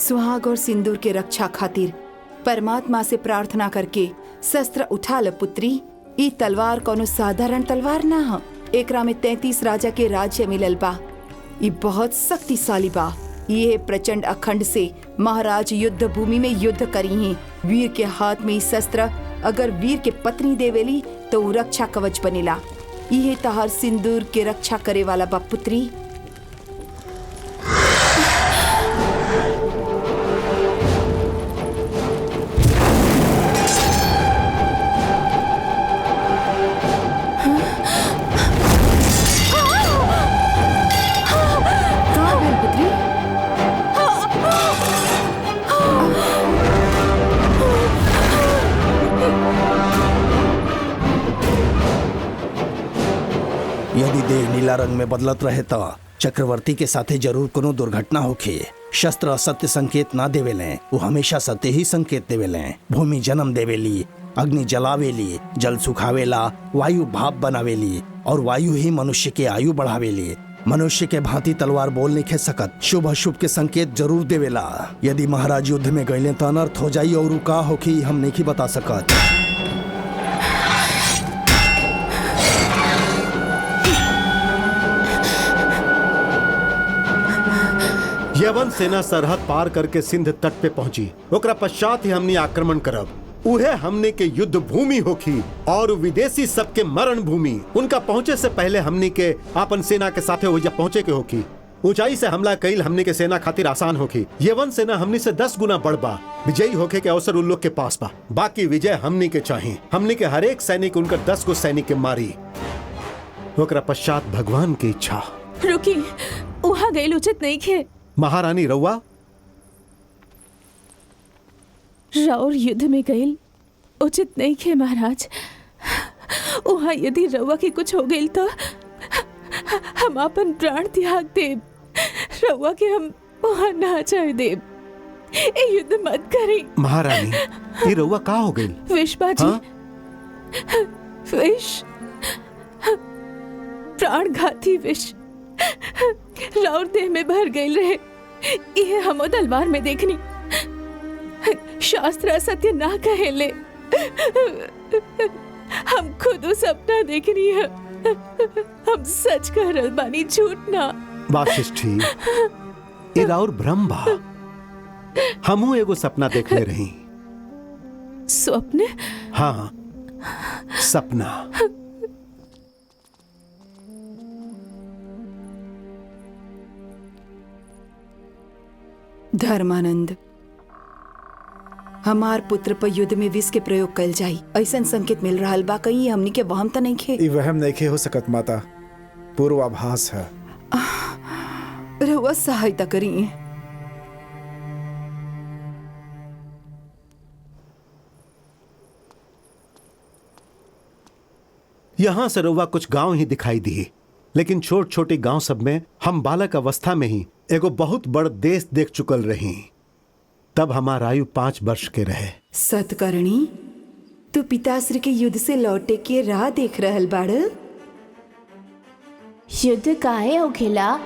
सुहाग और सिंदूर के रक्षा खातिर परमात्मा से प्रार्थना करके शस्त्र उठा ल पुत्री। ई तलवार कोनो साधारण तलवार ना ह। एकरा में 33 राजा के राज्य मिलल बा। ई बहुत शक्तिशाली बा। ये प्रचंड अखंड से महाराज युद्ध भूमि में युद्ध करी हैं। वीर के हाथ में ई शस्त्र अगर वीर के पत्नी देवेली तो वो रक्षा कवच बनेला। ये तहार सिंदूर के रक्षा करे वाला बा पुत्री। यदि देह नीला रंग में बदलत रहे तो चक्रवर्ती के साथे जरूर कोनो दुर्घटना होखे। शस्त्र असत्य संकेत ना देवेले, वो हमेशा सत्य ही संकेत देवेले। भूमि जन्म देवेली, अग्नि जलावेली, जल सुखावेला, वायु भाप बनावेली और वायु ही मनुष्य के आयु बढ़ावेली। मनुष्य के भांति तलवार बोल नहीं खे सकत, शुभ अशुभ के संकेत जरूर देवेला। यदि महाराज युद्ध में गईले तो अनर्थ हो जाई और का होखी हम नहीं बता सकत। यवन सेना सरहद पार करके सिंध तट पे पहुंची। ओकरा पश्चात ही हमने आक्रमण करब। उहे हमने के युद्ध भूमि होखी और विदेशी सबके मरण भूमि। उनका पहुंचे से पहले हमने के आपन सेना के साथे ओहिजा पहुंचे के होखी। ऊंचाई से हमला कईल हमने के सेना खातिर आसान होखी। यवन सेना हमने से 10 गुना बढ़ बा। विजयी होखे के अवसर उन लोग के पास बा। बाकी विजय हमने के चाहिए। हमने के हर एक सैनिक उनकर 10 गो सैनिक के मारी। ओकरा पश्चात भगवान की इच्छा। रुकी, वहां गईल उचित नहीं खे। महारानी रउआ राउर युद्ध में गईल उचित नहीं खे महाराज। वहाँ यदि रउआ के कुछ हो गईल तो हम अपन प्राण त्याग देब। रउआ के हम वहाँ ना जाए देब। ये युद्ध मत करी। महारानी, ये रउआ का हो गईल? विष बाजी। हाँ? विष, प्राणघाती विष राउर देह में भर गई रहे। ये हम तलवार में देखनी। शास्त्र सत्य ना कहेले। हम खुद सपना देखनी है। हम सच कह रहल बानी, झूठ ना। वाशिष्ठी, ये राउर भ्रम बा। हमू एगो सपना देखले रही। स्वप्न? हाँ, सपना। धर्मानंद, हमार पुत्र पर युद्ध में विष के प्रयोग कल जाई ऐसा संकेत मिल रहा बा। कहीं हमनी के वहम तो नहीं खे? ई वहम नहीं खे हो सकत माता, पूर्वाभास है। रहुआ सहायता करी। यहां से रउआ कुछ गांव ही दिखाई दिए, लेकिन छोट छोटे गांव सब में हम बालक अवस्था में ही एगो बहुत बड़ देश देख चुकल रही। तब हमार आयु 5 वर्ष के रहे। सतकर्णी, तू पिताश्री के युद्ध से लौटे के राह देख रहल बाड़। युद्ध काहे होखेला?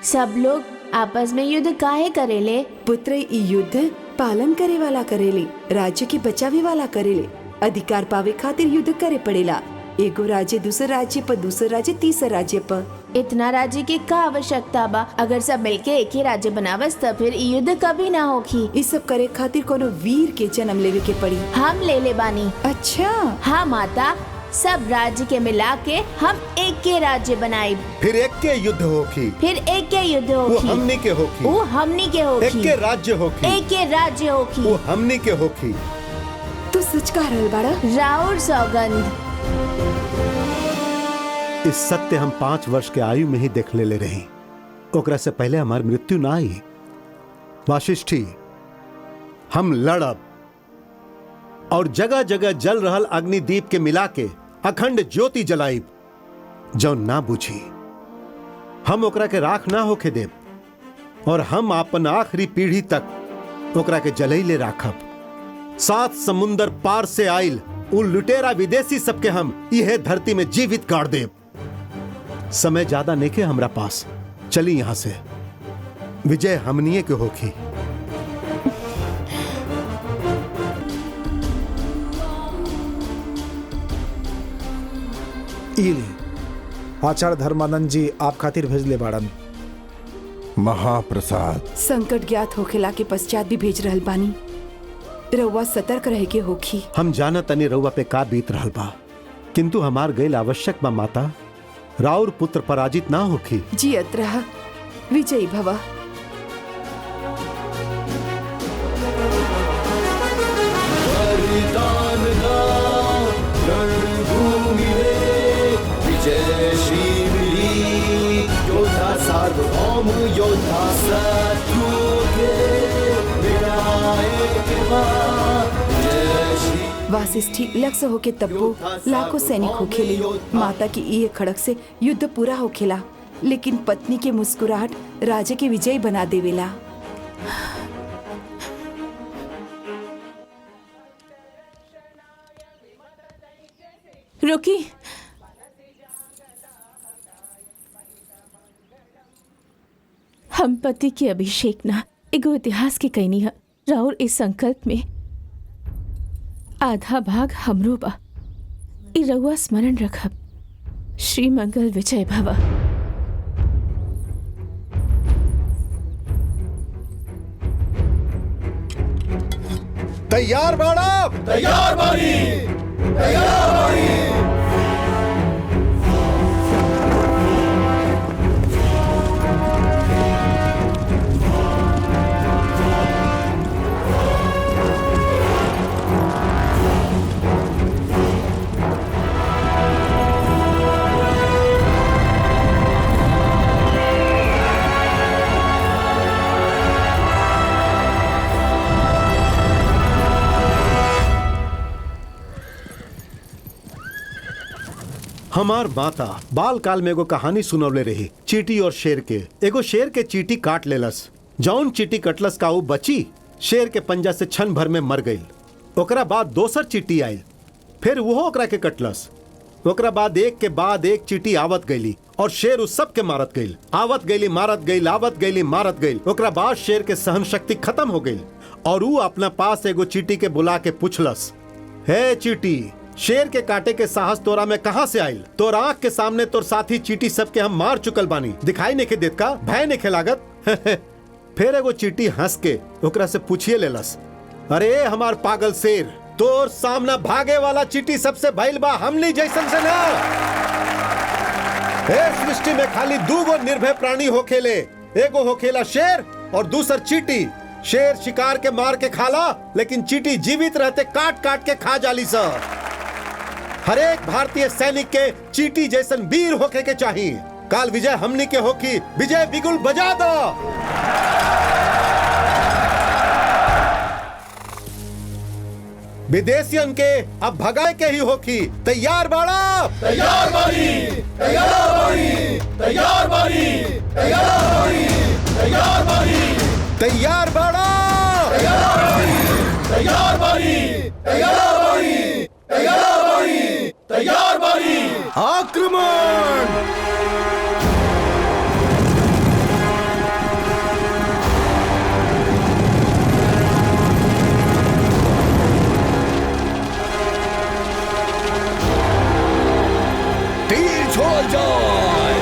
सब लोग आपस में युद्ध काहे करेले? पुत्र, ई युद्ध पालन करे वाला करेले, राज्य के बचावे वाला करेले। अधिकार पावे खातिर युद्ध करे पड़ेला। एगो राज्य दूसरे राज्य पर, दूसरे राज्य तीसरे राज्य पर। इतना राज्य की का आवश्यकता बा? अगर सब मिलके एक ही राज्य बनावस तो फिर युद्ध कभी ना होगी। इस सब करे खातिर कोनो वीर के जन्म लेवे के पड़ी। हम ले ले बानी। अच्छा। हाँ माता, सब राज्य के मिला के हम एक के राज्य बनाए। फिर एक के युद्ध होखी। फिर एक के युद्ध वो होखी। हमनी के होखी। वो हमनी के होखी। एक के राज्य होखी। एक के राज्य होखी। वो हमनी के होखी। तू सच कह रहल बाड़ा? राउर सौगंध। इस सत्य हम 5 वर्ष के आयु में ही देख ले रही। ओकरा से पहले हमारी मृत्यु ना आई। वाशिष्ठी, हम लड़ब और जगह जगह जल रहल अग्निदीप के मिला के अखंड ज्योति जलाइब। जो ना बुझी हम ओकरा के राख ना होके देब और हम अपन आखिरी पीढ़ी तक ओकरा के जलैले राखब। 7 समुंदर पार से आइल उन लुटेरा विदेशी सबके हम यह धरती में जीवित गाड़ देब। समय ज्यादा नेके हमरा पास, चली यहां से। विजय हमनिए के होखी। आचार्य धर्मानंद जी आप खातिर भेजले बाड़न। महाप्रसाद। संकट ज्ञात होखेला के पश्चात भी भेज रहल बानी। रउआ सतर्क रहे के होखी। हम जानत तनी रउआ पे का बीत रहल बा, किंतु हमार गैल आवश्यक बा माता। राउर पुत्र पराजित ना होखी। जियत रह, विजयी भव। वासिष्ठी लक्ष्य होके तब्बो लाखों सैनिक होखेले। माता की ये खड़क से युद्ध पूरा होखेला, लेकिन पत्नी के मुस्कुराहट राजा के विजयी बना देवेला। रुकी, हम पति के अभिषेक ना एगो इतिहास के कहनी है। राउर इस संकल्प में आधा भाग हमरो बा। ई रउआ स्मरण रखब। श्री मंगल विजय भव। तैयार बाड़ा? तैयार बानी, तैयार बानी। हमार माता बाल काल में एगो कहानी सुनवले रही, चीटी और शेर के। एगो शेर के चीटी काट लेलस। जौन चीटी कटलस का ऊ बची शेर के पंजा से क्षण भर में मर गई। ओकरा बाद दोसर चीटी आयल, फिर वो ओकरा के कटलस। ओकरा बाद एक चीटी आवत गईली और शेर उस सब के मारत गईल। आवत गईली मारत गईल, आवत गईली मारत गईल। ओकरा बाद शेर के सहन शक्ति खत्म हो गई और ऊ अपना पास एगो चीटी के बुला के पूछलस, हे चीटी, शेर के काटे के साहस तोरा में कहां से आयल? तोर आंख के सामने तोर साथी चीटी सबके हम मार चुकल बानी, दिखाई नहीं के देत का? भय नहीं लागत? फिर एगो चीटी हंस के ओकरा से पूछिए लेलस, अरे हमार पागल शेर, तोर सामना भागे वाला चीटी सबसे भइल बा, हमनी जैसन से ना। ए सृष्टि में खाली दू गो निर्भय प्राणी होखेले, एगो होखेला शेर और दूसर चीटी। शेर शिकार के मार के खाला, लेकिन चीटी जीवित रहते काट काट के खा जाली सा। हर एक भारतीय सैनिक के चीटी जैसन वीर होके के चाहिए। काल विजय हमनी के होकी, विजय बिगुल बजा दो। विदेशियन के अब भगाए के ही होकी। तैयार बाड़ा? तैयार बानी, तैयार बानी, तैयार बानी, तैयार बानी, तैयार बानी। तैयार बाड़ा? तैयार बानी, तैयार बानी, तैयार बानी, तैयार बानी, तैयार बानी। आक्रमण! तीर छोड़ जाए।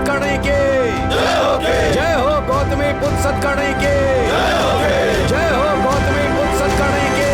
सतकर्णी की जय हो गौतमी पुत्र सतकर्णी की जय हो गौतमी पुत्र सतकर्णी की